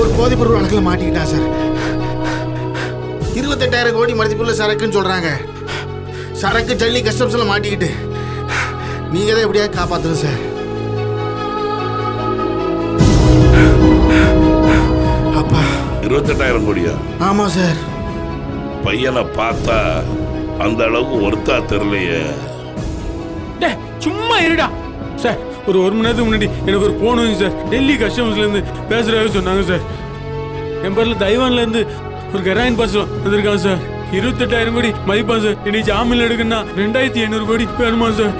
ஒரு போதைப்பொருள் வழக்கில் மாட்டிக்கிட்டான் சார். 28,000 கோடி மதிப்புள்ள சரக்குன்னு சொல்றாங்க. சரக்கு டெல்லி கஸ்டம்ஸ்ல மாட்டிக்கிட்டு நீங்க தான் எப்படியாவது காப்பாத்துங்க சார். அப்பா 28,000 கோடியா? ஆமா சார். பையனை பார்த்தா அந்த அளவுக்கு ஒருத்தா தெரியலையே. சும்மா இருடா சார். ஒரு மணி நேரத்துக்கு முன்னாடி எனக்கு ஒரு போன் வந்து சார். டெல்லி கஸ்டம்ஸ்ல இருந்து பேசுறதாக சொன்னாங்க சார். என் பேர்ல தைவான்ல இருந்து ஒரு கெராயின் பார்சல் வந்திருக்காங்க சார். 28,000 கோடி மதிப்பா சார். இனி ஜாமீன் எடுக்கணும்னா 2,500 கோடி வேணுமா சார்?